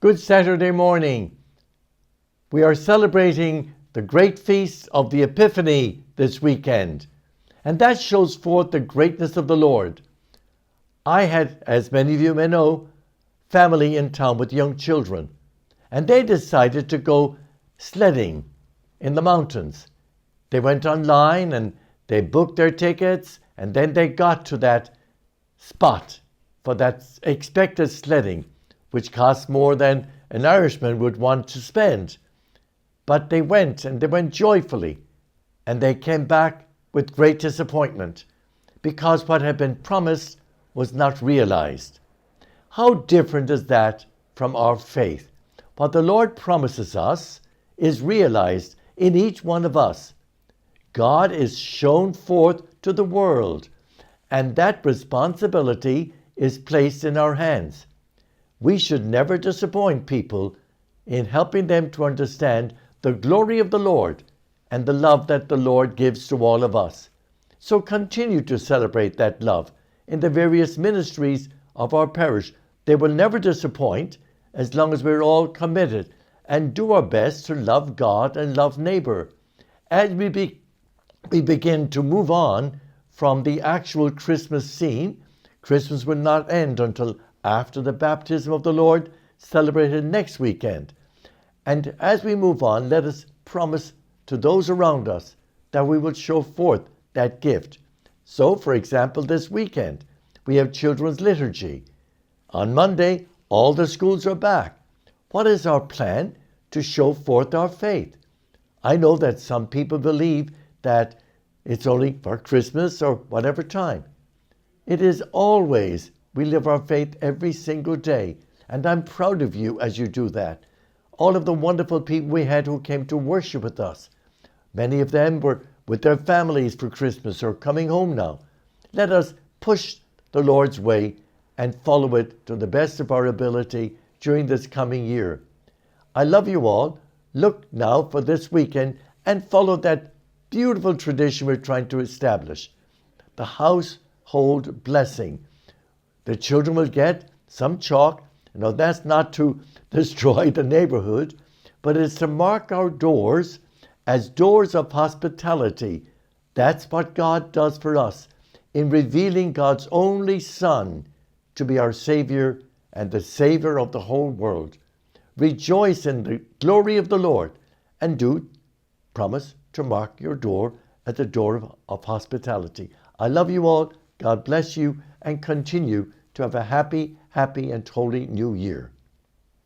Good Saturday morning. We are celebrating the great feast of the Epiphany this weekend, and that shows forth the greatness of the Lord. I had, as many of you may know, family in town with young children, and they decided to go sledding in the mountains. They went online and they booked their tickets, and then they got to that spot for that expected sledding, which cost more than an Irishman would want to spend. But they went, and they went joyfully, and they came back with great disappointment because what had been promised was not realized. How different is that from our faith? What the Lord promises us is realized in each one of us. God is shown forth to the world, and that responsibility is placed in our hands. We should never disappoint people in helping them to understand the glory of the Lord and the love that the Lord gives to all of us. So continue to celebrate that love in the various ministries of our parish. They will never disappoint as long as we're all committed and do our best to love God and love neighbor. As we begin to move on from the actual Christmas scene, Christmas will not end until after the baptism of the Lord, celebrated next weekend. And as we move on, let us promise to those around us that we will show forth that gift. So, for example, this weekend, we have children's liturgy. On Monday, all the schools are back. What is our plan to show forth our faith? I know that some people believe that it's only for Christmas or whatever time. It is always. We live our faith every single day, and I'm proud of you as you do that. All of the wonderful people we had who came to worship with us. Many of them were with their families for Christmas or coming home now. Let us push the Lord's way and follow it to the best of our ability during this coming year. I love you all. Look now for this weekend and follow that beautiful tradition we're trying to establish. The household blessing. The children will get some chalk. Now, that's not to destroy the neighborhood, but it's to mark our doors as doors of hospitality. That's what God does for us in revealing God's only Son to be our Savior and the Savior of the whole world. Rejoice in the glory of the Lord, and do promise to mark your door as the door of hospitality. I love you all. God bless you, and continue to have a happy and holy new year.